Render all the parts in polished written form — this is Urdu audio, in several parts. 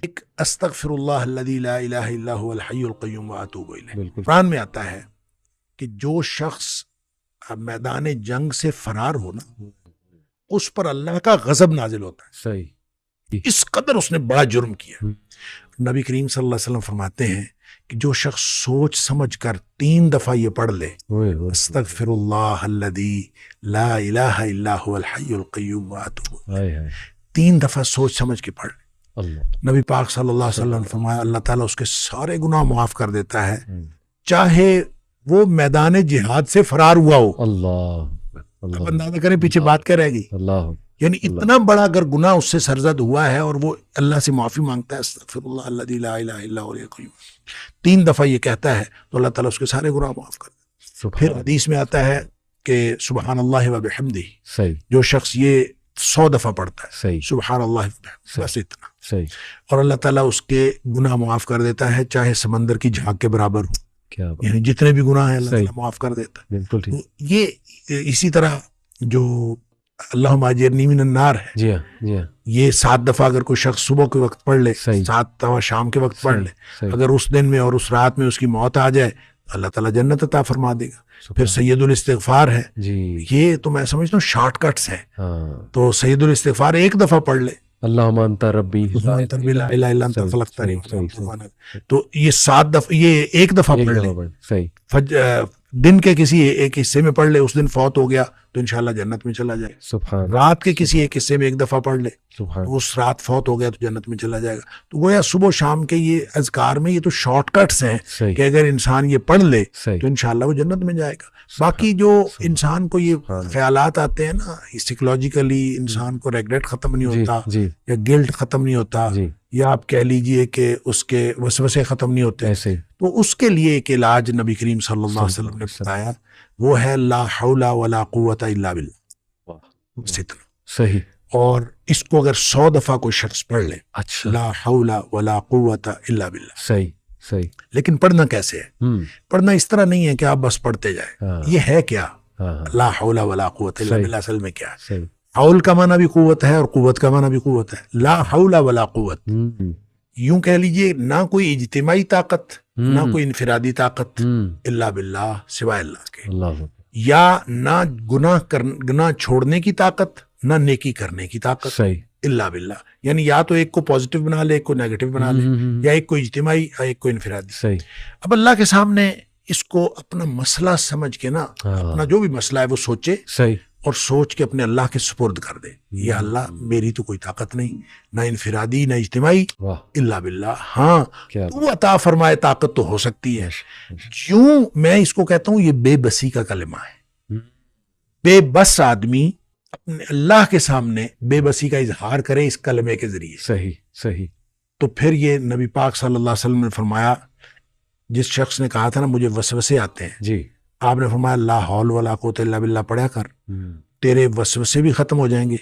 ایک استغفر اللہ الذی لا الہ الا هو الحی القیوم واتوب الیہ، قرآن میں آتا ہے کہ جو شخص میدان جنگ سے فرار ہو نا، اس پر اللہ کا غضب نازل ہوتا ہے. صحیح، اس قدر اس نے بڑا جرم کیا. نبی کریم صلی اللہ علیہ وسلم فرماتے ہیں کہ جو شخص سوچ سمجھ کر 3 دفعہ یہ پڑھ لے، استغفر اللہ الذی لا الہ الا هو الحی القیوم واتوب الیہ، 3 دفعہ سوچ سمجھ کے پڑھ لے، نبی پاک صلی اللہ علیہ وسلم نے فرمایا اللہ تعالیٰ اس کے سارے گناہ معاف کر دیتا ہے، چاہے وہ میدان جہاد سے فرار ہوا ہو. اللہ اب اندازہ کریں پیچھے بات کیا رہ گئی. اللہ، یعنی اتنا بڑا اگر گناہ اس سے سرزد ہوا ہے اور وہ اللہ سے معافی مانگتا ہے، استغفر اللہ الذی لا الہ الا هو الحی القیوم، 3 دفعہ یہ کہتا ہے تو اللہ تعالیٰ اس کے سارے گناہ معاف کر دیتا ہے. پھر حدیث میں آتا ہے کہ سبحان اللہ و بحمدہ، صحیح، جو شخص یہ 100 دفعہ پڑھتا ہے صحیح، سبحان اللہ و بحمدہ، بس اتنا، صحیح، اور اللہ تعالیٰ اس کے گناہ معاف کر دیتا ہے چاہے سمندر کی جھاگ کے برابر ہو. کیا بات، یعنی جتنے بھی گناہ ہیں اللہ صحیح، تعالیٰ معاف کر دیتا ہے. بالکل ٹھیک. تو یہ اسی طرح جو اللہم اجرنی من النار ہے، جی ہاں، جی ہاں، یہ 7 دفعہ اگر کوئی شخص صبح کے وقت پڑھ لے، صحیح، 7 دفعہ شام کے وقت پڑھ لے، صحیح، اگر اس دن میں اور اس رات میں اس کی موت آ جائے اللہ تعالیٰ جنت عطا فرما دے گا. پھر سید الاستغفار ہے، جی، یہ تو میں سمجھتا ہوں شارٹ کٹس ہیں. ہاں، تو سید الاستغفار 1 دفعہ پڑھ لے، اللہم انت ربی، لا الہ الا انت خلقتنی، صحیح، تو یہ 7 دفعہ، یہ 1 دفعہ پڑھ لے. صحیح، دن کے کسی ایک حصے میں پڑھ لے، اس دن فوت ہو گیا تو انشاءاللہ جنت میں چلا جائے گا. سبحان، رات کے کسی ایک حصے میں 1 دفعہ پڑھ لے، سبحان، اس رات فوت ہو گیا تو جنت میں چلا جائے گا. تو گویا صبح و شام کے یہ اذکار میں یہ تو شارٹ کٹس ہیں صحیح، کہ اگر انسان یہ پڑھ لے صحیح، تو انشاءاللہ وہ جنت میں جائے گا. باقی جو انسان کو یہ خیالات آتے ہیں نا، سائیکولوجیکلی انسان کو ریگریٹ ختم نہیں ہوتا، جی، یا گلٹ ختم نہیں ہوتا، جی، یا آپ کہہ لیجئے کہ اس کے وسوسے ختم نہیں ہوتے، ایسے ہی، تو اس کے لیے ایک علاج نبی کریم صلی اللہ علیہ وسلم نے بتایا، وہ ہے لا حول ولا قوت الا باللہ، بس اتنا. صحیح، اور اس کو اگر 100 دفعہ کوئی شخص پڑھ لے، اچھا، لا حول ولا قوت الا باللہ. صحیح، صحیح، لیکن پڑھنا کیسے ہے؟ پڑھنا اس طرح نہیں ہے کہ آپ بس پڑھتے جائیں. ہاں، یہ ہے کیا ہاں، لا حول ولا قوت الا صحیح، باللہ؟ اصل میں کیا ہے؟ صحیح، حول کا معنی بھی قوت ہے اور قوت کا معنی بھی قوت ہے. لا حول ولا قوت، یوں کہہ لیجئے نہ کوئی اجتماعی طاقت نہ کوئی انفرادی طاقت، الا باللہ، سوائے اللہ کے، اللہ، یا نہ گناہ چھوڑنے کی طاقت نہ نیکی کرنے کی طاقت، صحیح، الا باللہ. یعنی یا تو ایک کو پازیٹیو بنا لے، ایک کو نیگیٹو بنا لے، یا ایک کو اجتماعی یا ایک کو انفرادی. صحیح، اب اللہ کے سامنے اس کو اپنا مسئلہ سمجھ کے نا، اپنا جو بھی مسئلہ ہے وہ سوچے صحیح، اور سوچ کے اپنے اللہ کے سپرد کر دے. یا اللہ میری تو کوئی طاقت نہیں، نہ انفرادی نہ اجتماعی، واہ، الا باللہ. ہاں کیا تو عطا فرمائے طاقت تو ہو سکتی ہے. کیوں میں اس کو کہتا ہوں یہ بے بسی کا کلمہ ہے. بے بس آدمی اپنے اللہ کے سامنے بے بسی کا اظہار کرے اس کلمے کے ذریعے. صحیح، صحیح، تو پھر یہ نبی پاک صلی اللہ علیہ وسلم نے فرمایا، جس شخص نے کہا تھا نا مجھے وسوسے آتے ہیں، جی، آپ نے فرمایا لا حول ولا قوت الا باللہ پڑھا کر، تیرے وسوسے بھی ختم ہو جائیں گے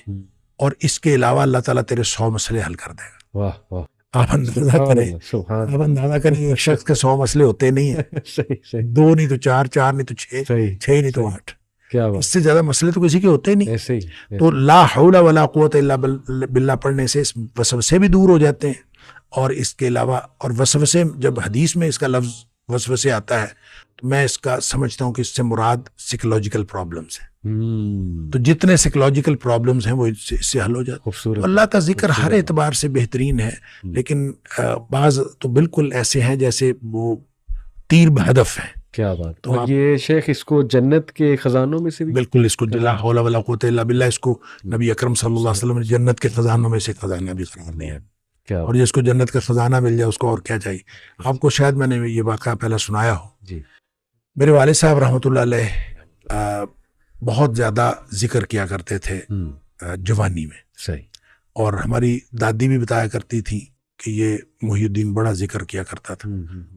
اور اس کے علاوہ اللہ تعالیٰ تیرے 100 مسئلے حل کر دے گا. واہ، واہ، آپ اندازہ کریں، سبحان، آپ اندازہ کریں ایک شخص کے 100 مسئلے ہوتے نہیں ہیں، صحیح، صحیح، 2 نہیں تو 4، 4 نہیں تو 6، صحیح، 6 نہیں تو 8، کیا اس بات، سے زیادہ مسئلے تو کسی کے ہوتے ہی نہیں. ایسے ہی، تو لا حول ولا قوت الا باللہ پڑھنے سے اس وسوسے بھی دور ہو جاتے ہیں. اور اس کے علاوہ، اور وسوسے جب حدیث میں اس کا لفظ وسوسے آتا ہے تو میں اس کا سمجھتا ہوں کہ اس سے مراد سائیکولوجیکل پرابلمس ہیں. تو جتنے سائیکولوجیکل پرابلمس ہیں وہ اس سے حل ہو جاتے ہیں. خوبصورت، اللہ کا ذکر ہر اعتبار سے بہترین ہے، لیکن بعض تو بالکل ایسے ہیں جیسے وہ تیر بہدف ہیں. کیا بات. تو اور یہ شیخ اس کو جنت کے خزانوں میں سے بھی، بالکل اس کو لا حول ولا قوت الا باللہ، اس کو نبی اکرم صلی اللہ علیہ وسلم نے جنت کے خزانوں میں سے خزانہ بھی قرار دیا. کیا، اور جس کو جنت کا خزانہ مل جائے اس کو اور کیا چاہیے. آپ کو شاید میں نے یہ واقعہ پہلے سنایا ہو. جی، میرے والد صاحب رحمۃ اللہ علیہ بہت زیادہ ذکر کیا کرتے تھے جوانی میں. صحیح، اور ہماری دادی بھی بتایا کرتی تھی کہ یہ محی الدین بڑا ذکر کیا کرتا تھا.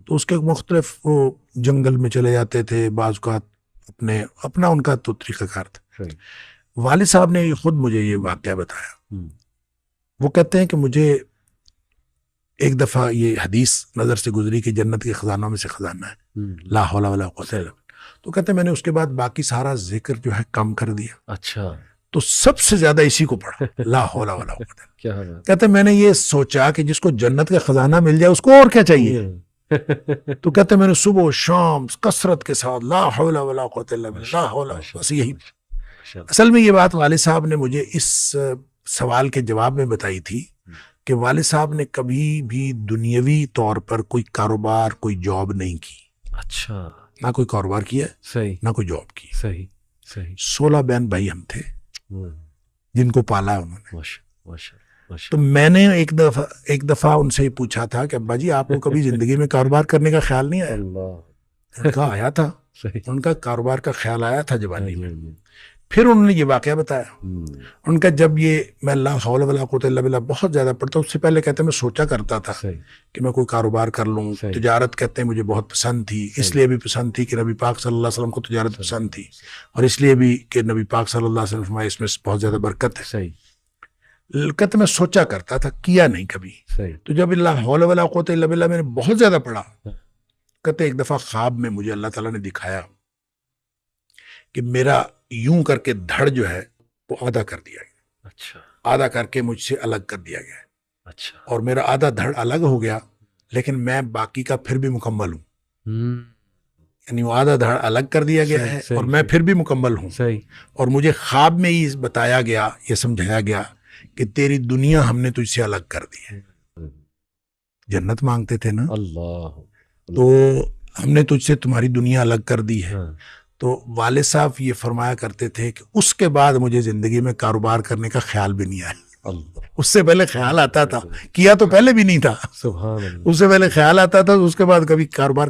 تو اس کے مختلف وہ جنگل میں چلے جاتے تھے، بعض کا اپنا ان کا تو طریقہ کار تھا. والد صاحب نے خود مجھے یہ واقعہ بتایا. وہ کہتے ہیں کہ مجھے ایک دفعہ یہ حدیث نظر سے گزری کہ جنت کے خزانوں میں سے خزانہ ہے لا حول ولا قوت الا باللہ. تو کہتے ہیں میں نے اس کے بعد باقی سارا ذکر جو ہے کم کر دیا. اچھا. تو سب سے زیادہ اسی کو پڑھا، لا حول ولا قوت الا کیا بات باللہ۔ کہتے میں نے یہ سوچا کہ جس کو جنت کا خزانہ مل جائے اس کو اور کیا چاہیے؟ تو کہتے میں نے صبح و شام کثرت کے ساتھ لا حول ولا قوت الا باللہ، لا حول، بس یہی۔ اصل میں یہ بات والد صاحب نے مجھے اس سوال کے جواب میں بتائی تھی کہ والد صاحب نے کبھی بھی دنیاوی طور پر کوئی کاروبار، کوئی جاب نہیں کی، اچھا، نہ کوئی کاروبار کیا، صحیح نہ کوئی جاب کی۔ صحیح صحیح، 16 بہن بھائی ہم تھے جن کو پالا انہوں نے۔ ماشاء ماشاء ماشاء، تو میں نے ایک دفعہ ان سے پوچھا تھا کہ ابا جی آپ کو کبھی زندگی میں کاروبار کرنے کا خیال نہیں آیا؟ اللہ، ان کا آیا تھا، صحیح، ان کا کاروبار کا خیال آیا تھا جوانی میں۔ پھر انہوں نے یہ واقعہ بتایا ان کا، جب یہ میں لا حول ولا قوت الا باللہ بہت زیادہ پڑھتا، اس سے پہلے کہتے ہیں میں سوچا کرتا تھا صحیح، کہ میں کوئی کاروبار کر لوں، صحیح، تجارت کہتے ہیں مجھے بہت پسند تھی، اس لیے بھی پسند تھی کہ نبی پاک صلی اللہ علیہ وسلم کو تجارت پسند تھی، اور اس لیے بھی کہ نبی پاک صلی اللہ علیہ وسلم فرمایا اس میں بہت زیادہ برکت ہے۔ صحیح، کہتے میں سوچا کرتا تھا، کیا نہیں کبھی۔ صحیح، تو جب لا حول ولا قوت الا باللہ میں نے بہت زیادہ پڑھا، کہتے ایک دفعہ خواب میں مجھے اللہ تعالیٰ نے دکھایا کہ میرا یوں کر کے دھڑ جو ہے وہ آدھا کر دیا گیا، اچھا آدھا کر کے مجھ سے الگ کر دیا گیا، اچھا، اور میرا آدھا دھڑ الگ ہو گیا، لیکن میں باقی کا پھر بھی مکمل ہوں۔ یعنی وہ آدھا دھڑ الگ کر دیا گیا ہے اور میں پھر بھی مکمل ہوں۔ صحیح، اور مجھے خواب میں ہی بتایا گیا، یہ سمجھایا گیا کہ تیری دنیا ہم نے تجھ سے الگ کر دی ہے۔ جنت مانگتے تھے نا، اللہ، تو ہم نے تجھ سے تمہاری دنیا الگ کر دی ہے۔ ہاں، تو والد صاحب یہ فرمایا کرتے تھے کہ اس کے بعد مجھے زندگی میں کاروبار کرنے کا خیال بھی نہیں آیا۔ اللہ، اس سے پہلے خیال آتا تھا، کیا تو پہلے بھی نہیں تھا، سبحان اللہ، اس سے پہلے خیال آتا تھا، اس کے بعد کبھی کاروبار